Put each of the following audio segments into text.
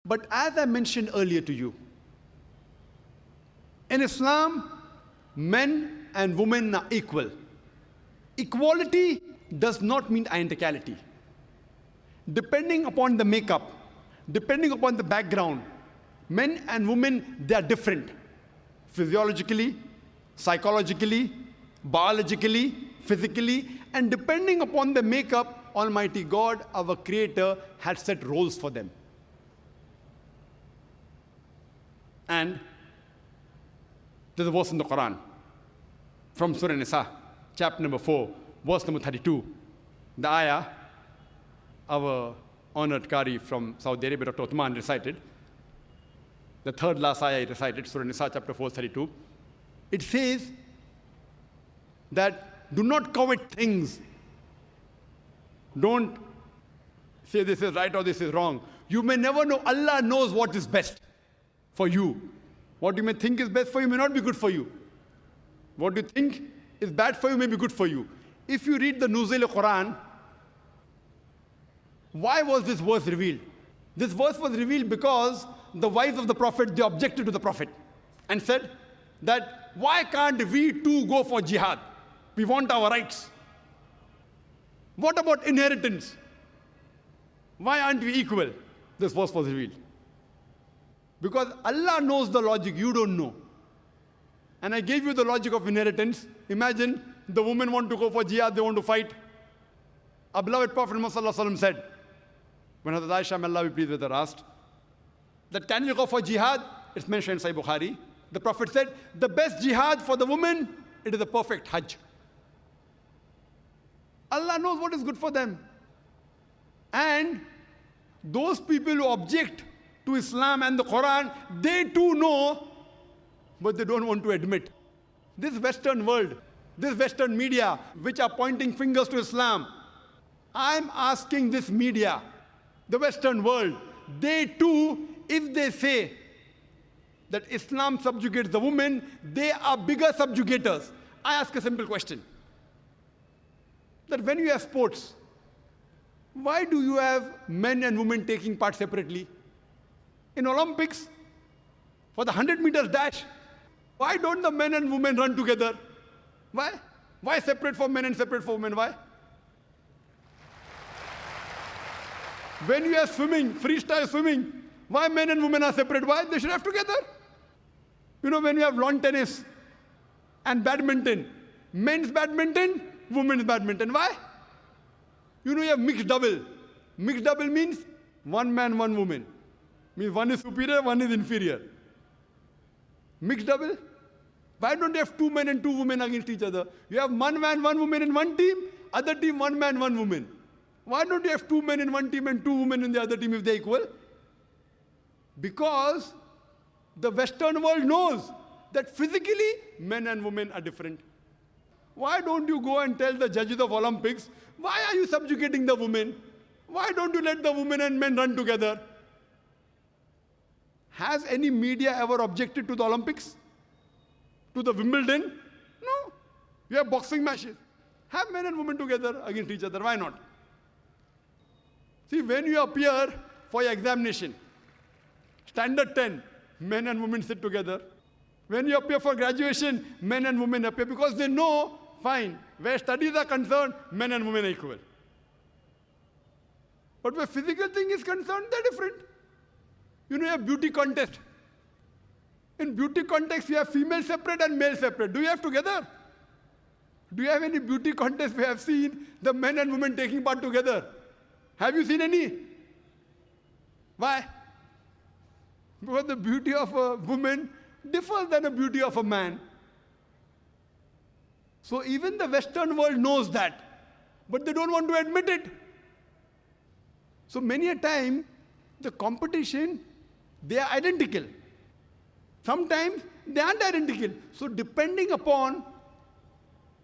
But as I mentioned earlier to you, in Islam, men and women are equal. Equality does not mean identicality. Depending upon the makeup, depending upon the background, men and women, they are different. Physiologically, psychologically, biologically, physically, and depending upon the makeup, Almighty God, our Creator, had set roles for them. And there's a verse in the Quran from Surah Nisa, chapter number 4, verse number 32. The ayah, our honored Qari from Saudi Arabia, Dr. Uthman, recited. The third last ayah he recited, Surah Nisa, chapter 4, 32. It says that do not covet things. Don't say this is right or this is wrong. You may never know. Allah knows what is best for you. What you may think is best for you may not be good for you. What you think is bad for you may be good for you. If you read the Nuzul Quran, why was this verse revealed? This verse was revealed because the wives of the Prophet, they objected to the Prophet and said that why can't we too go for jihad? We want our rights. What about inheritance? Why aren't we equal? This verse was revealed. Because Allah knows the logic, you don't know. And I gave you the logic of inheritance. Imagine the women want to go for jihad, they want to fight. Our beloved Prophet Muhammad said, when Hazrat Aisha, may Allah be pleased with her, asked, that can we go for jihad? It's mentioned in Sahih Bukhari. The Prophet said, the best jihad for the woman, it is the perfect hajj. Allah knows what is good for them. And those people who object to Islam and the Quran, they too know, but they don't want to admit. This Western world, this Western media, which are pointing fingers to Islam, I'm asking this media, the Western world, they too, if they say that Islam subjugates the women, they are bigger subjugators. I ask a simple question. That when you have sports, why do you have men and women taking part separately? In Olympics, for the 100 meters dash, why don't the men and women run together? Why? Why separate for men and separate for women? Why? When you have swimming, freestyle swimming, why men and women are separate? Why? They should have together. You know, when you have lawn tennis and badminton, men's badminton, women's badminton. Why? You know, you have mixed double. Mixed double means one man, one woman. Means one is superior, one is inferior. Mixed double? Why don't you have two men and two women against each other? You have one man, one woman in one team, other team, one man, one woman. Why don't you have two men in one team and two women in the other team if they're equal? Because the Western world knows that physically men and women are different. Why don't you go and tell the judges of Olympics, why are you subjugating the women? Why don't you let the women and men run together? Has any media ever objected to the Olympics? To the Wimbledon? No. You have boxing matches. Have men and women together against each other. Why not? See, when you appear for your examination, standard 10, men and women sit together. When you appear for graduation, men and women appear because they know, fine, where studies are concerned, men and women are equal. But where physical thing is concerned, they're different. You know, you have beauty contest. In beauty contest, you have female separate and male separate. Do you have together? Do you have any beauty contest we have seen the men and women taking part together? Have you seen any? Why? Because the beauty of a woman differs than the beauty of a man. So even the Western world knows that, but they don't want to admit it. So many a time, the competition, they are identical. Sometimes they aren't identical. So depending upon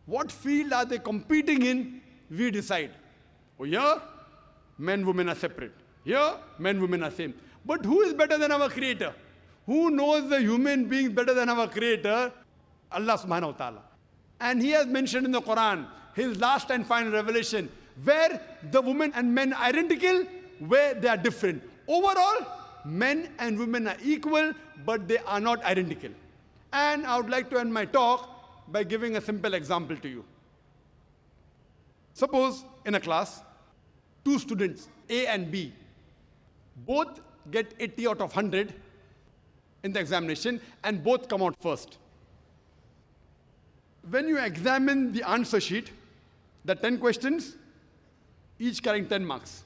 what field are they competing in, we decide. Oh, here, men, women are separate. Here, men, women are same. But who is better than our Creator? Who knows the human beings better than our Creator? Allah subhanahu wa ta'ala. And He has mentioned in the Quran, His last and final revelation, where the women and men are identical, where they are different. Overall, men and women are equal, but they are not identical. And I would like to end my talk by giving a simple example to you. Suppose in a class, two students, A and B, both get 80 out of 100 in the examination and both come out first. When you examine the answer sheet, the 10 questions, each carrying 10 marks.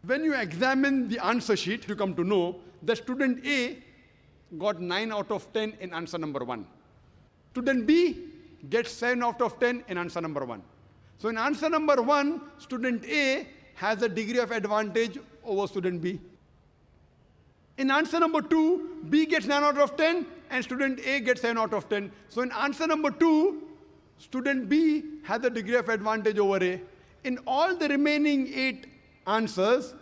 When you examine the answer sheet, you come to know that student A got 9 out of 10 in answer number 1. Student B gets 7 out of 10 in answer number 1. So in answer number 1, student A has a degree of advantage over student B. In answer number 2, B gets 9 out of 10 and student A gets 7 out of 10. So in answer number 2, student B has a degree of advantage over A. In all the remaining 8 answers,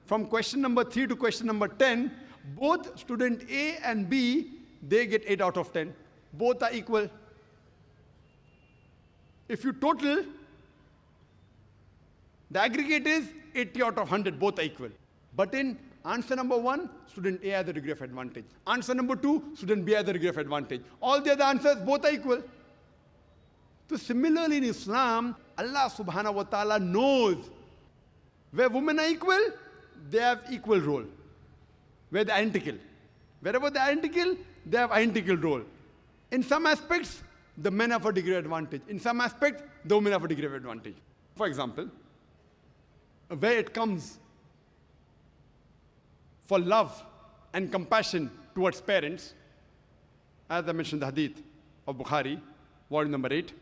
from question number 3 to question number 10, both student A and B, they get 8 out of 10. Both are equal. If you total, the aggregate is 80 out of 100, both are equal. But in answer number 1, student A has a degree of advantage. Answer number 2, student B has a degree of advantage. All the other answers, both are equal. So similarly in Islam, Allah subhanahu wa ta'ala knows where women are equal, they have equal role. Where they're identical. Wherever they're identical, they have identical role. In some aspects, the men have a degree of advantage. In some aspects, the women have a degree of advantage. For example, where it comes for love and compassion towards parents, as I mentioned the hadith of Bukhari, volume number 8,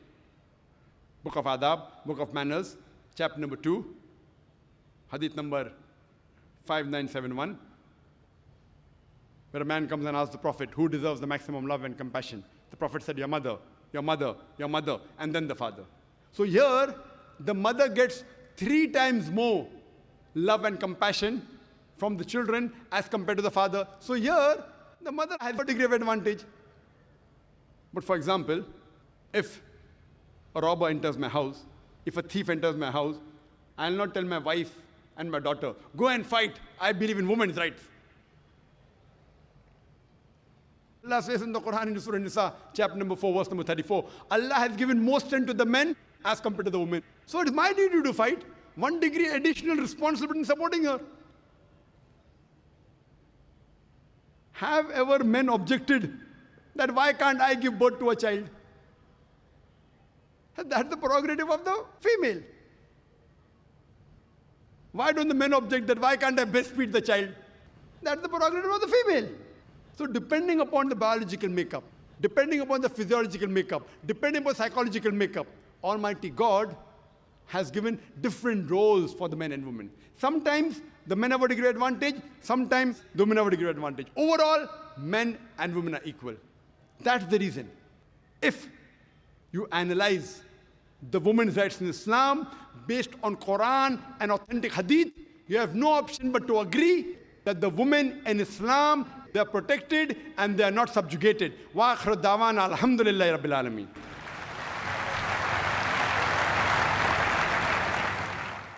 book of Adab, book of Manners, chapter number 2, hadith number 5971, where a man comes and asks the Prophet, who deserves the maximum love and compassion? The Prophet said, your mother, your mother, your mother, and then the father. So here, the mother gets 3 times more love and compassion from the children as compared to the father. So here, the mother has a degree of advantage. But for example, if a robber enters my house, if a thief enters my house, I will not tell my wife and my daughter, go and fight, I believe in women's rights. Allah says in the Quran in Surah Nisa, chapter number 4, verse number 34, Allah has given more strength to the men as compared to the women. So it is my duty to fight. 1 degree additional responsibility in supporting her. Have ever men objected that why can't I give birth to a child? That's the prerogative of the female. Why don't the men object that why can't I breastfeed the child? That's the prerogative of the female. So depending upon the biological makeup, depending upon the physiological makeup, depending upon psychological makeup, Almighty God has given different roles for the men and women. Sometimes the men have a degree of advantage, sometimes the women have a degree of advantage. Overall, men and women are equal. That's the reason. If you analyze the women's rights in Islam based on Quran and authentic hadith, you have no option but to agree that the women in Islam, they are protected and they are not subjugated. Wa akhir da'wana alhamdulillahi rabbil alameen.